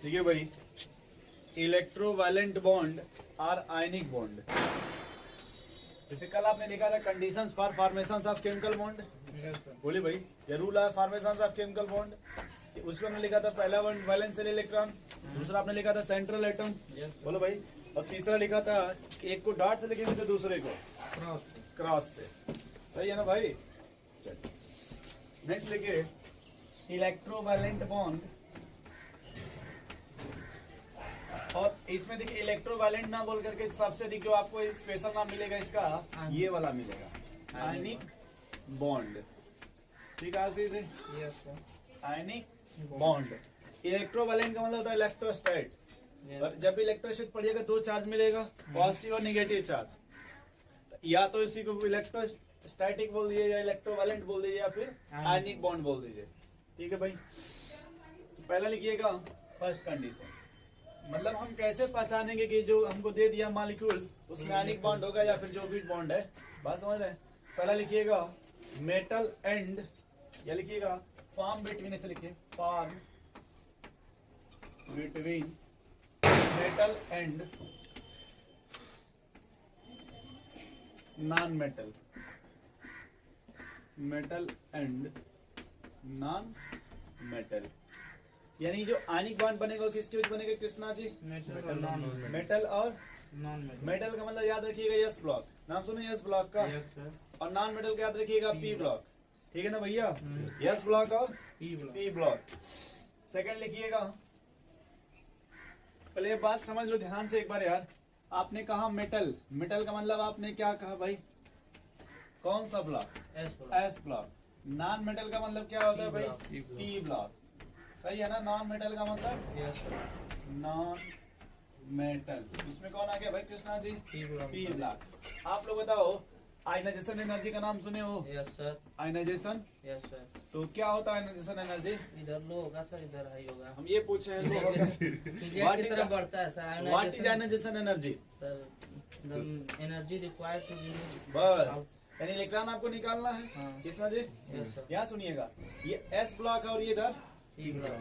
ठीक है भाई, इलेक्ट्रोवैलेंट बॉन्ड और आयनिक बॉन्ड। जैसे कल आपने लिखा था conditions for formation of chemical bond, बोलिए भाई, ये रूल है फॉर्मेशन ऑफ केमिकल बॉन्ड। उसमें हमने लिखा था पहला वन वैलेंशियल इलेक्ट्रॉन, दूसरा आपने लिखा था सेंट्रल एटम, बोलो भाई, और तीसरा लिखा था एक को डॉट से लिखेंगे तो दूसरे को क्रॉस से। सही है ना भाई? चलिए नेक्स्ट लिखिए इलेक्ट्रोवैलेंट बॉन्ड, और इसमें देखिए इलेक्ट्रोवैलेंट ना बोल करके सबसे देखिए आपको स्पेशल नाम मिलेगा इसका, ये वाला मिलेगा आयनिक बॉन्ड। ठीक है, आशीष आयनिक बॉन्ड। इलेक्ट्रोवैलेंट का मतलब होता है इलेक्ट्रोस्टैट। और जब इलेक्ट्रोस्टैट पढ़िएगा दो चार्ज मिलेगा, पॉजिटिव और नेगेटिव चार्ज। या तो इसी को इलेक्ट्रोस्टैटिक बोल दीजिए, या इलेक्ट्रोवैलेंट बोल दीजिए, या फिर आयनिक बॉन्ड बोल दीजिए। ठीक है भाई, तो पहला लिखिएगा फर्स्ट कंडीशन, मतलब हम कैसे पहचानेंगे कि जो हमको दे दिया मॉलिक्यूल्स उसमें आयनिक बॉन्ड होगा या फिर जो भी बॉन्ड है। बात समझ रहे हैं? पहला लिखिएगा मेटल एंड, या लिखिएगा फॉर्म बिटवीन, ऐसे लिखिए form between metal and non metal, metal and non metal. यानी जो आयनिक बॉन्ड बनेगा किसके बीच बनेगा कृष्णा जी? मेटल और नॉन मेटल। मेटल का मतलब याद रखिएगा एस ब्लॉक, नाम सुने एस ब्लॉक का, और नॉन मेटल का याद रखिएगा पी ब्लॉक। ठीक है ना भैया? एस ब्लॉक और पी ब्लॉक। सेकंड लिखिएगा, पहले ये बात समझ लो ध्यान से एक बार यार। आपने कहा मेटल, मेटल का मतलब आपने क्या कहा भाई? कौन सा block? S block. Non metal का मतलब क्या होता है भाई? P block. सही है ना? नॉन मेटल का मतलब नॉन मेटल। इसमें कौन आ गया भाई कृष्णा जी? P block. आप लोग बताओ, आयनाइजेशन एनर्जी का नाम सुने हो? Yes sir. Ionization? Yes sir. तो क्या होता है आयनाइजेशन एनर्जी? इधर लो होगा सर, इधर हाई होगा। हम ये पूछे हैं की तरफ बढ़ता है sir. What is ionization energy? Sir energy required to be, बस यानी इलेक्ट्रॉन आपको निकालना है। हाँ। कृष्णा जी यहाँ सुनिएगा, ये एस ब्लॉक और ये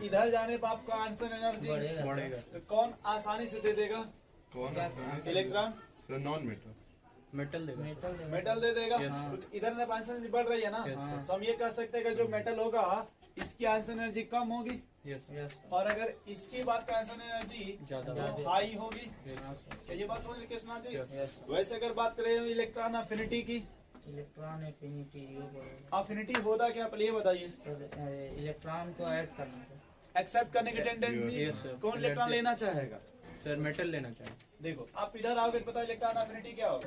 इधर जाने पर आपका आंसर एनर्जी बढ़ेगा। तो कौन आसानी से दे देगा? कौन? इलेक्ट्रॉन? Non metal. मेटल देगा। मेटल दे देगा। हाँ। तो इधर में आंसर एनर्जी बढ़ रही है ना, तो हम ये कह सकते हैं कि जो मेटल होगा इसकी आंसर एनर्जी कम होगी, और अगर इसकी बात का आंसर एनर्जी तो हाई होगी। क्या ये बात समझ रहे कृष्णा जी? वैसे अगर बात करें इलेक्ट्रॉन अफिनिटी की, इलेक्ट्रॉन एफिनिटी, अफिनिटी होता क्या पहले ये बताइए? इलेक्ट्रॉन को ऐड करना, एक्सेप्ट करने की टेंडेंसी। कौन इलेक्ट्रॉन लेना चाहेगा? सर मेटल लेना चाहिए। देखो आप इधर आओगे तो पता इलेक्ट्रॉन अफिनिटी क्या होगा?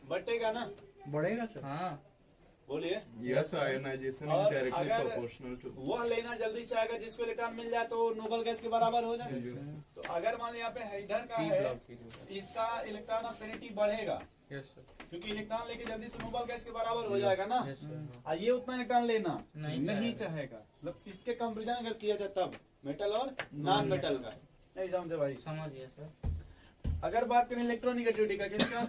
बढ़ेगा ना? बढ़ेगा सर। हाँ बोलिए। यस, आयनाइजेशन और इज डायरेक्टली अगर प्रोपोर्शनल टू, वह लेना जल्दी से आएगा जिसको इलेक्ट्रॉन मिल जाए तो नोबल गैस के बराबर हो जाए। तो अगर मान लो यहाँ पे इधर का है, इसका इलेक्ट्रॉन अफिनिटी बढ़ेगा यस सर। क्योंकि इलेक्ट्रॉन लेके जल्दी से नोबल गैस के बराबर हो जाएगा ना। और ये उतना इलेक्ट्रॉन लेना नहीं चाहेगा। मतलब इसके कंपेरिजन अगर किया जाए तब मेटल और नॉन मेटल का। नहीं समझे भाई? समझ गया सर। अगर बात करें इलेक्ट्रोनिगेटिविटी का, किसका?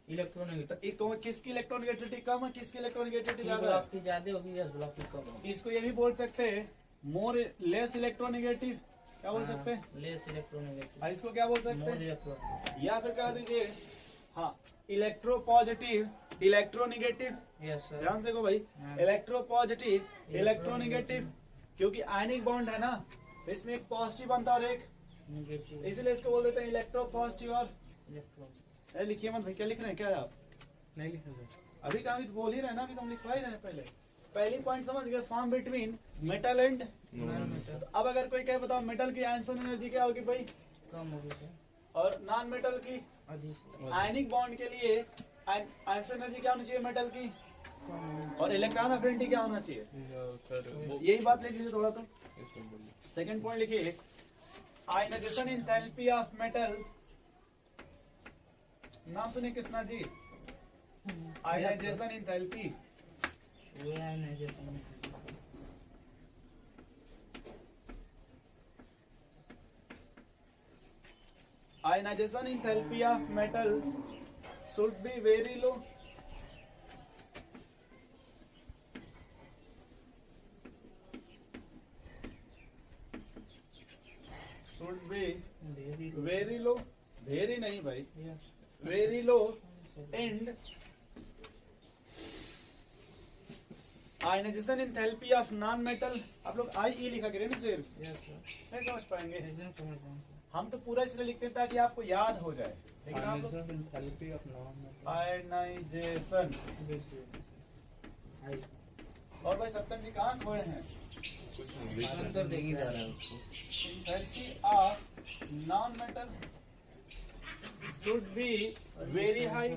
इलेक्ट्रॉनिक तो किसकी इलेक्ट्रोनिगेटिविटी कम है, किसकी इलेक्ट्रोनिगेटिविटी ज्यादा ब्लॉक है? की ज्यादा होगी, यस ब्लॉक की कम होगी। इसको ये भी बोल सकते हैं मोर लेस इलेक्ट्रोनिगेटिव, क्या बोल सकते हैं? लेस इलेक्ट्रॉनिक, इसको क्या बोल सकते मोर हैं? इलेक्ट्रॉनिक। या फिर कह दीजिए हाँ electro positive electronegative. Yes sir. ध्यान से देखो भाई, इलेक्ट्रो पॉजिटिव इलेक्ट्रोनिगेटिव, क्योंकि आयनिक बॉन्ड है ना, तो इसमें एक पॉजिटिव बनता है और एक नेगेटिव, इसलिए इसको बोल देते हैं इलेक्ट्रो पॉजिटिव और इलेक्ट्रॉन। लिखिए मत भाई, क्या लिख रहे हैं क्या आप? नहीं लिखा सर। अभी कहा बोल ही रहे ना, अभी तो हम लिखवा ही रहे हैं। पहली पॉइंट समझ गए, फॉर्म बिटवीन मेटल एंड। अब अगर कोई कहे बताओ मेटल की आंसर एनर्जी क्या होगी भाई? कम होगी सर। और नॉन मेटल की? अधिक। आयनिक बॉन्ड के लिए आंसर एनर्जी क्या होनी चाहिए मेटल की? और इलेक्ट्रॉन अफिनिटी क्या होना चाहिए? सर यही बात लिख लीजिए थोड़ा तो। बोलिए। सेकंड पॉइंट लिखिए आयनाइजेशन एंथैल्पी ऑफ मेटल। नाम सुनिए कृष्णा जी, आयनाइजेशन एंथैल्पी। वो ionization, ionization enthalpy of metal should be very low. Should be Very low. Very low, very नहीं भाई, Yes. Very low and ionization enthalpy of non metal. आप लोग आई लिखा करें ना सिर्फ, Yes, sir. नहीं समझ पाएंगे। एकदम समझ रहा हूँ, sir. हम तो पूरा इसलिए लिखते हैं ताकि आपको याद हो जाए, लेकिन आप लोग Ionization enthalpy of non-metal. Ionization. आई और भाई सत्तन जी कहाँ खोए हैं? अंतर देखी जा रहा है उसको. Enthalpy of non metal should be very high,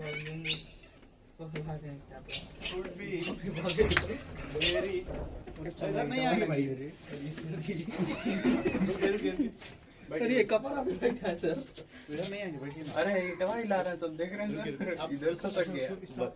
should be very. इधर नहीं आएंगे भाई, अरे ये कपड़ा भी बैठा है सर। इधर नहीं आएंगे, बैठिए ना। अरे ये दवाई ला रहा है सब देख रहे हैं सर। इधर खसक गया। स्टॉप